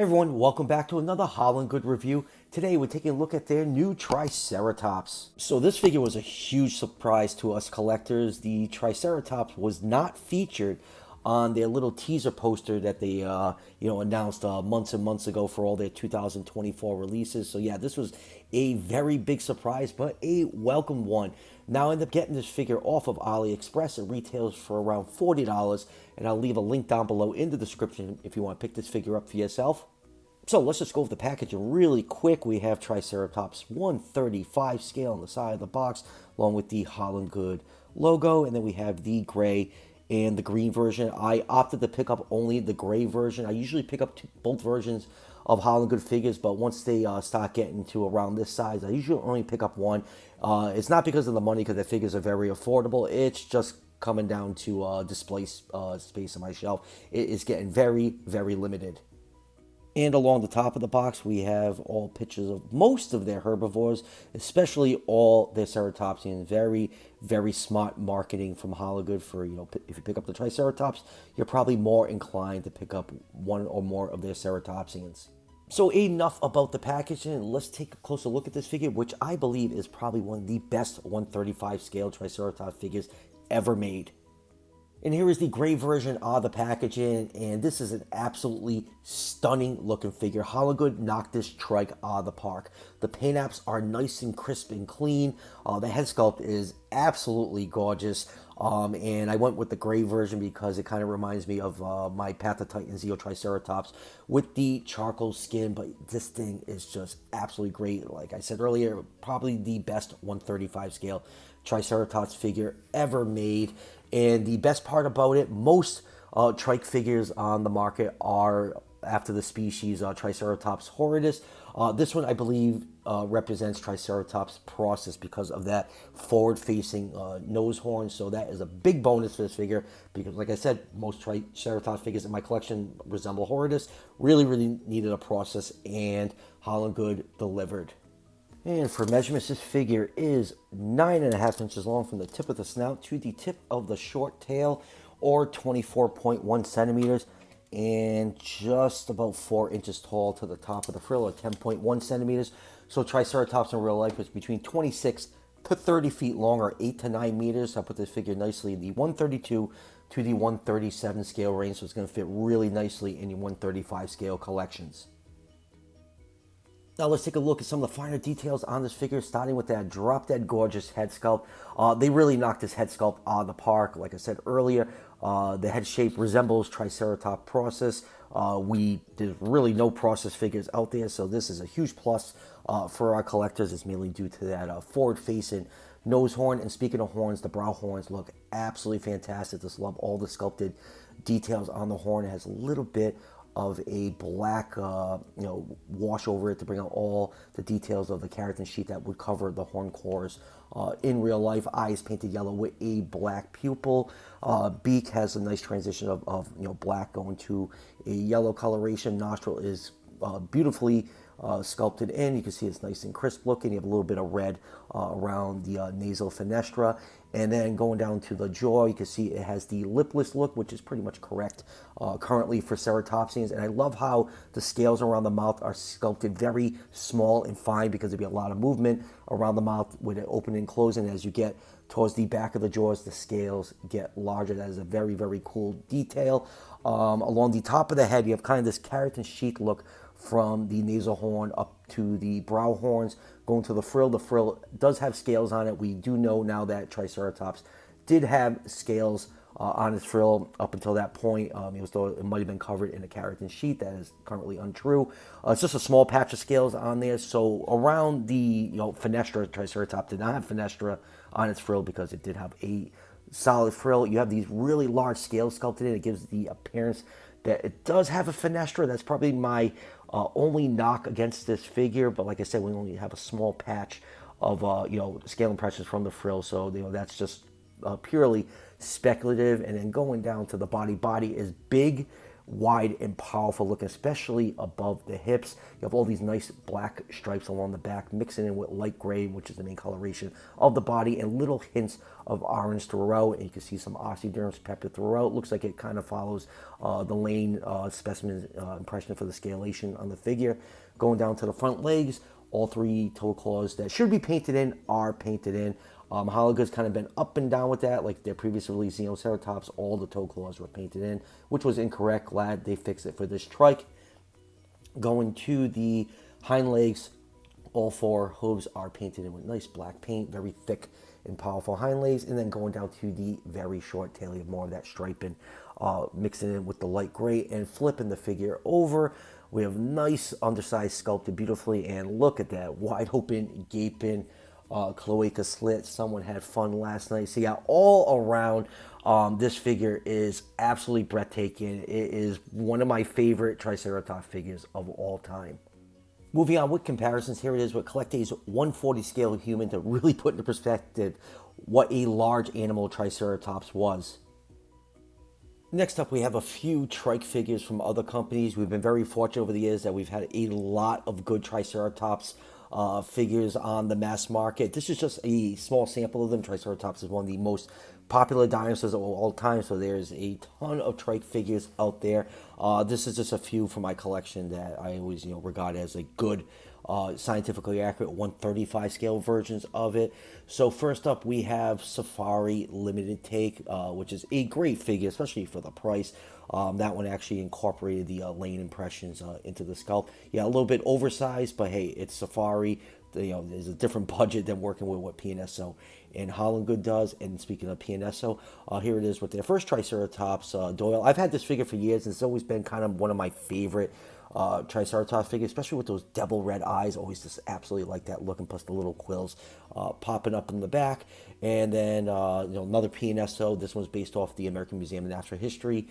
everyone, welcome back to another HollanGood review. Today we're taking a look at their new Triceratops. So this figure was a huge surprise to us collectors. The Triceratops was not featured on their little teaser poster that they announced months and months ago for all their 2024 releases. So yeah, this was a very big surprise, but a welcome one. Now I ended up getting this figure off of AliExpress. It retails for around $40, and I'll leave a link down below in the description if you want to pick this figure up for yourself. So let's just go over the packaging really quick. We have Triceratops 135 scale on the side of the box, along with the HollanGood logo, and then we have the gray and the green version. I opted to pick up only the gray version. I usually pick up both versions of HollanGood figures, but once they start getting to around this size, I usually only pick up one. It's not because of the money, because the figures are very affordable. It's just coming down to display space on my shelf. It is getting very, very limited. And along the top of the box, we have all pictures of most of their herbivores, especially all their ceratopsians. Very, very smart marketing from HollanGood for, if you pick up the Triceratops, you're probably more inclined to pick up one or more of their ceratopsians. So enough about the packaging. Let's take a closer look at this figure, which I believe is probably one of the best 135 scale Triceratops figures ever made. And here is the gray version of the packaging, and this is an absolutely stunning looking figure. HollanGood knocked this trike out of the park. The paint apps are nice and crisp and clean. The head sculpt is absolutely gorgeous. And I went with the gray version because it kind of reminds me of my Path of Titan Zeo Triceratops with the charcoal skin. But this thing is just absolutely great. Like I said earlier, probably the best 135 scale Triceratops figure ever made. And the best part about it, most trike figures on the market are after the species Triceratops horridus. This one, I believe, represents Triceratops prorsus because of that forward-facing nose horn. So that is a big bonus for this figure because, like I said, most Triceratops figures in my collection resemble horridus. Really, really needed a prorsus, and HollanGood delivered. And for measurements, this figure is 9.5 inches long from the tip of the snout to the tip of the short tail, or 24.1 centimeters, and just about 4 inches tall to the top of the frill, or 10.1 centimeters. So Triceratops in real life is between 26 to 30 feet long, or 8 to 9 meters. I put this figure nicely in the 132 to the 137 scale range, so it's going to fit really nicely in your 135 scale collections. Now let's take a look at some of the finer details on this figure, starting with that drop-dead gorgeous head sculpt. They really knocked this head sculpt out of the park. Like I said earlier, the head shape resembles Triceratops prorsus. There's really no prorsus figures out there, so this is a huge plus for our collectors. It's mainly due to that forward-facing nose horn. And speaking of horns, the brow horns look absolutely fantastic. Just love all the sculpted details on the horn. It has a little bit of a black, wash over it to bring out all the details of the keratin sheet that would cover the horn cores. In real life, eyes painted yellow with a black pupil. Beak has a nice transition of black going to a yellow coloration. Nostril is beautifully sculpted in. You can see it's nice and crisp looking. You have a little bit of red around the nasal fenestra. And then going down to the jaw, you can see it has the lipless look, which is pretty much correct currently for ceratopsians. And I love how the scales around the mouth are sculpted very small and fine, because there'll be a lot of movement around the mouth with it opening and closing. As you get towards the back of the jaws, the scales get larger. That is a very, very cool detail. Along the top of the head, you have kind of this keratin sheath look from the nasal horn up to the brow horns, going to the frill. The frill does have scales on it. We do know now that Triceratops did have scales on its frill up until that point. Though it might have been covered in a keratin sheet. That is currently untrue. It's just a small patch of scales on there. So around the fenestra, Triceratops did not have fenestra on its frill because it did have a solid frill. You have these really large scales sculpted in. It gives the appearance that it does have a fenestra. That's probably my only knock against this figure. But like I said, we only have a small patch of scale impressions from the frill. So that's just purely speculative. And then going down to the body is big wide and powerful looking, especially above the hips. You have all these nice black stripes along the back, mixing in with light gray, which is the main coloration of the body, and little hints of orange throughout. And you can see some osteoderms peppered throughout. Looks like it kind of follows the Lane specimen impression for the scalation on the figure. Going down to the front legs, all three toe claws that should be painted in are painted in. HollanGood's kind of been up and down with that. Like their previous release, Triceratops, all the toe claws were painted in, which was incorrect. Glad they fixed it for this trike. Going to the hind legs, all four hooves are painted in with nice black paint, very thick and powerful hind legs. And then going down to the very short tail, you have more of that striping, mixing in with the light gray and flipping the figure over. We have nice undersized sculpted beautifully, and look at that wide open, gaping cloaca slit. Someone had fun last night. So yeah, all around, this figure is absolutely breathtaking. It is one of my favorite Triceratops figures of all time. Moving on with comparisons, here it is with Collecte's 140 scale human to really put into perspective what a large animal Triceratops was. Next up, we have a few trike figures from other companies. We've been very fortunate over the years that we've had a lot of good Triceratops figures on the mass market. This is just a small sample of them. Triceratops is one of the most popular dinosaurs of all time, so there's a ton of trike figures out there. This is just a few from my collection that I always regard as a good scientifically accurate 135 scale versions of it. So first up, we have Safari Limited Take, which is a great figure, especially for the price. That one actually incorporated the Lane impressions into the sculpt. Yeah, a little bit oversized, but hey, it's Safari. There's a different budget than working with what PNSO and HollanGood does. And speaking of PNSO, here it is with their first Triceratops Doyle. I've had this figure for years, and it's always been kind of one of my favorite Triceratops figure, especially with those devil red eyes. Always just absolutely like that look, and plus the little quills popping up in the back. And then another PNSO. This one's based off the American Museum of Natural History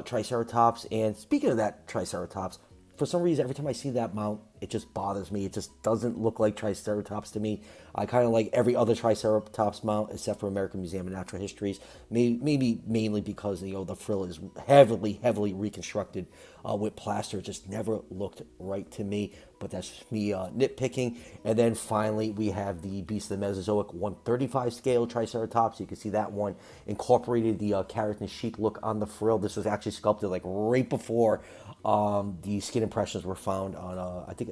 Triceratops. And speaking of that Triceratops, for some reason, every time I see that mount, it just bothers me. It just doesn't look like Triceratops to me. I kind of like every other Triceratops mount except for American Museum of Natural Histories. Maybe mainly because the frill is heavily reconstructed with plaster. It just never looked right to me. But that's me nitpicking. And then finally, we have the Beast of the Mesozoic 135 scale Triceratops. You can see that one incorporated the keratin sheath look on the frill. This was actually sculpted like right before the skin impressions were found on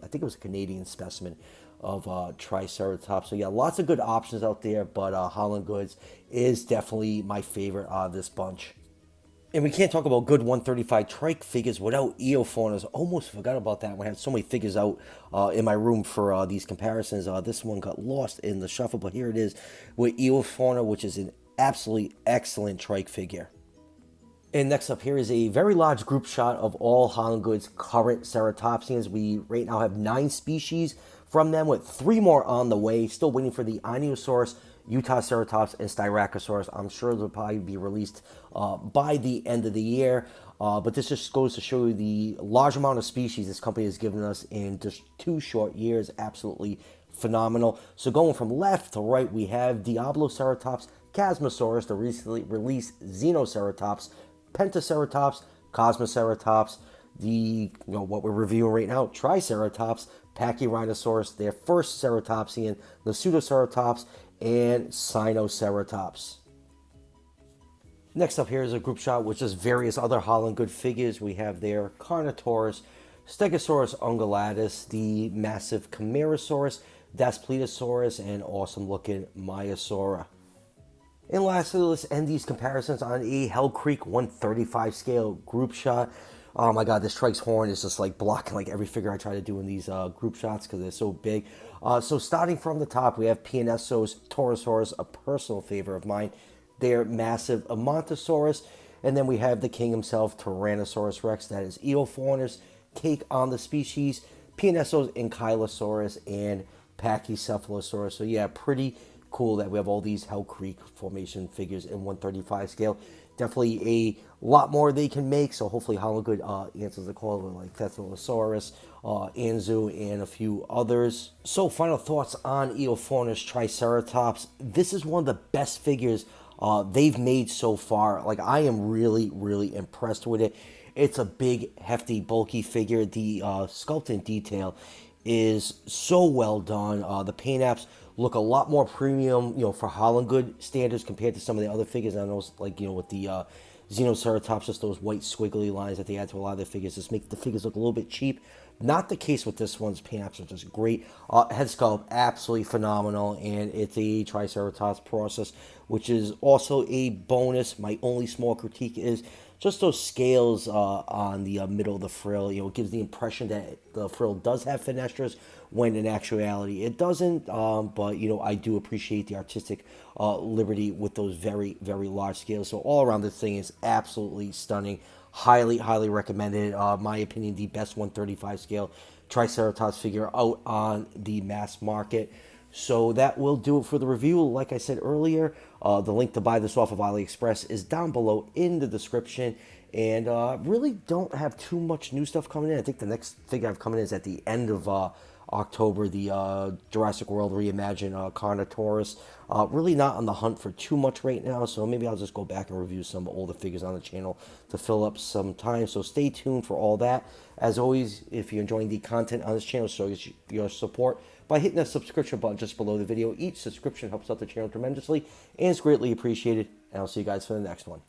I think it was a Canadian specimen of Triceratops. So yeah, lots of good options out there, but HollanGoods is definitely my favorite out of this bunch. And we can't talk about good 135 trike figures without Eofaunas. Almost forgot about that. We had so many figures out in my room for these comparisons. This one got lost in the shuffle, but here it is with Eofauna, which is an absolutely excellent trike figure. And next up here is a very large group shot of all HollanGood's current ceratopsians. We right now have 9 species from them, with 3 more on the way. Still waiting for the Ionosaurus, Utaceratops, and Styracosaurus. I'm sure they'll probably be released by the end of the year. But this just goes to show you the large amount of species this company has given us in just 2 short years. Absolutely phenomenal. So going from left to right, we have Diabloceratops, Chasmosaurus, the recently released Xenoceratops, Pentaceratops, Cosmoceratops, what we're reviewing right now, Triceratops, Pachyrhinosaurus, their first ceratopsian, the Pseudoceratops, and Sinoceratops. Next up here is a group shot with just various other HollanGood figures. We have their Carnotaurus, Stegosaurus ungulatus, the massive Camarasaurus, Daspletosaurus, and awesome looking Maiasaura. And lastly, let's end these comparisons on a Hell Creek 135 scale group shot. Oh my god, this Trike's horn is just like blocking like every figure I try to do in these group shots because they're so big. So starting from the top, we have PNSO's Torosaurus, a personal favorite of mine. Their massive Amontosaurus. And then we have the king himself, Tyrannosaurus Rex. That is Eofauna's take on the species. PNSO's Ankylosaurus and Pachycephalosaurus. So yeah, pretty cool that we have all these Hell Creek formation figures in 135 scale. Definitely a lot more they can make, so hopefully HollanGood answers the call with like Thetzalosaurus, Anzu, and a few others. So final thoughts on Eofauna's Triceratops. This is one of the best figures they've made so far. Like, I am really, really impressed with it. It's a big, hefty, bulky figure. The sculpt and detail is so well done. The paint apps look a lot more premium, for HollanGood standards compared to some of the other figures. I know, like, with the Xenoceratops, just those white squiggly lines that they add to a lot of their figures just make the figures look a little bit cheap. Not the case with this one's paint apps are just great. Head sculpt, absolutely phenomenal, and it's a Triceratops prorsus, which is also a bonus. My only small critique is just those scales on the middle of the frill. It gives the impression that the frill does have finestras, when in actuality it doesn't. But I do appreciate the artistic liberty with those very, very large scales. So all around, this thing is absolutely stunning. Highly, highly recommended. My opinion, the best 135 scale Triceratops figure out on the mass market. So that will do it for the review. Like I said earlier, the link to buy this off of AliExpress is down below in the description. And really don't have too much new stuff coming in. I think the next figure I've coming in is at the end of October, the Jurassic World Reimagined Carnotaurus. Really not on the hunt for too much right now, so maybe I'll just go back and review some older figures on the channel to fill up some time. So stay tuned for all that. As always, if you're enjoying the content on this channel, show your support by hitting that subscription button just below the video. Each subscription helps out the channel tremendously and is greatly appreciated. And I'll see you guys for the next one.